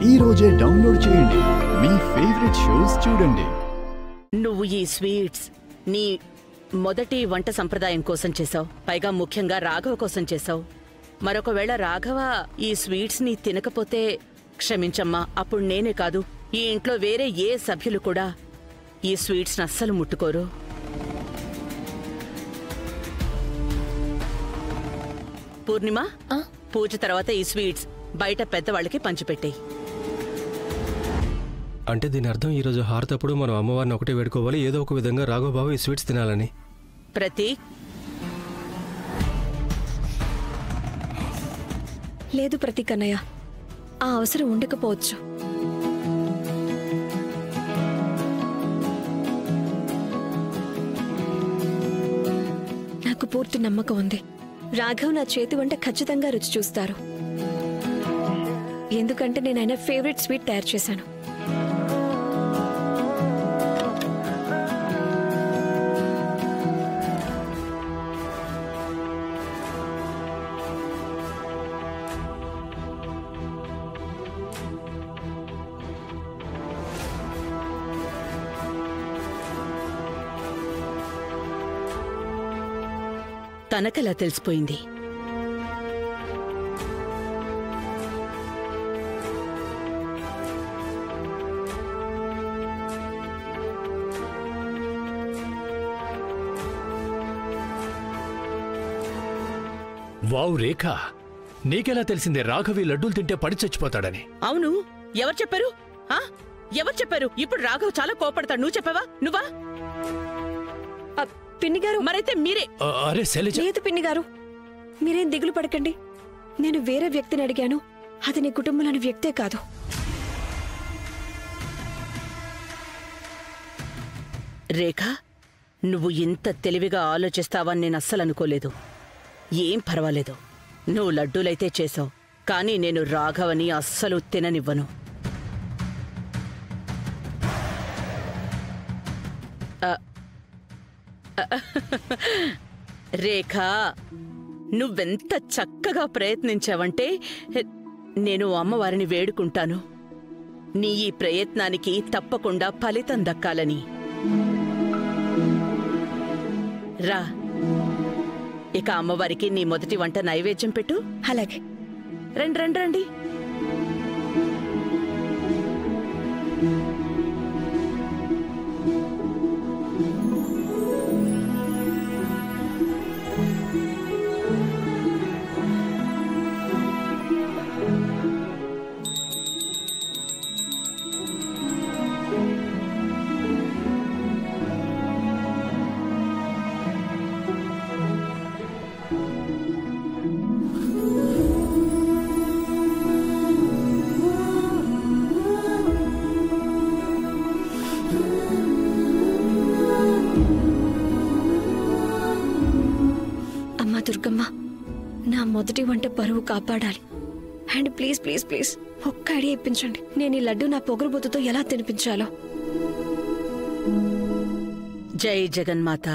ఈ రోజే డౌన్లోడ్ చేయండి. మీ ఫేవరెట్ షోస్ చూడండి. నువ్వు ఈ స్వీట్స్ నీ మొదటి వంట సంప్రదాయం కోసం చేసావు, పైగా ముఖ్యంగా రాఘవ కోసం చేసావు. మరొకవేళ రాఘవ ఈ స్వీట్స్ ని తినకపోతే క్షమించమ్మా, అప్పుడు నేనే కాదు ఈ ఇంట్లో వేరే ఏ సభ్యులు కూడా ఈ స్వీట్స్ అస్సలు ముట్టుకోరు. పూర్ణిమ, పూజ తర్వాత ఈ స్వీట్స్ బయట పెద్దవాళ్ళకి పంచిపెట్టాయి. అంటే దీని అర్థం ఈరోజు హారతప్పుడు మనం అమ్మవారిని ఒకటే వేడుకోవాలి, ఏదో ఒక విధంగా రాఘవబాబు ఈ స్వీట్స్ తినాలని. ప్రతీక్, లేదు ప్రతీక్ అన్నయ్య, ఆ అవసరం ఉండకపోవచ్చు. నాకు పూర్తి నమ్మకం ఉంది, రాఘవ్ నా చేతి వంట ఖచ్చితంగా రుచి చూస్తారు. ఎందుకంటే నేను ఆయన ఫేవరెట్ స్వీట్ తయారు చేశాను. తనకెలా తెలిసిపోయింది? వావ్ రేఖ, నీకెలా తెలిసిందే రాఘవి లడ్డూలు తింటే పడి చచ్చిపోతాడని? అవును, ఎవరు చెప్పారు? ఎవరు చెప్పారు? ఇప్పుడు రాఘవ్ చాలా కోపడతాడు. నువ్వు చెప్పావా? నువ్వా? పిన్ని గారు, మరైతే మీరే. అరే శైలజ, లేదు పిన్ని గారు, మీరేం దిగులు పడకండి. నేను వేరే వ్యక్తిని అడిగాను, అది నీ కుటుంబంలోని వ్యక్తే కాదు. రేఖ, నువ్వు ఇంత తెలివిగా ఆలోచిస్తావని నేను అస్సలు అనుకోలేదు. ఏం పర్వాలేదు, నువ్వు లడ్డూలైతే చేసావు, కానీ నేను రాఘవని అస్సలు తిననివ్వను. రేఖ, నువ్వెంత చక్కగా ప్రయత్నించావంటే నేను అమ్మవారిని వేడుకుంటాను నీ ఈ ప్రయత్నానికి తప్పకుండా ఫలితం దక్కాలని. రా, ఇక అమ్మవారికి నీ మొదటి వంట నైవేద్యం పెట్టు. అలాగే. రండి రండి రండి. దుర్గమ్మ, నా మొదటి వంట పరువు కాపాడాలి. అండ్ ప్లీజ్ ప్లీజ్ ప్లీజ్ ఒక్క ఐడియా ఇప్పించండి, నేను ఈ లడ్డు నా పొగరుబోతుతో ఎలా తినిపించాలో. జై జగన్మాత.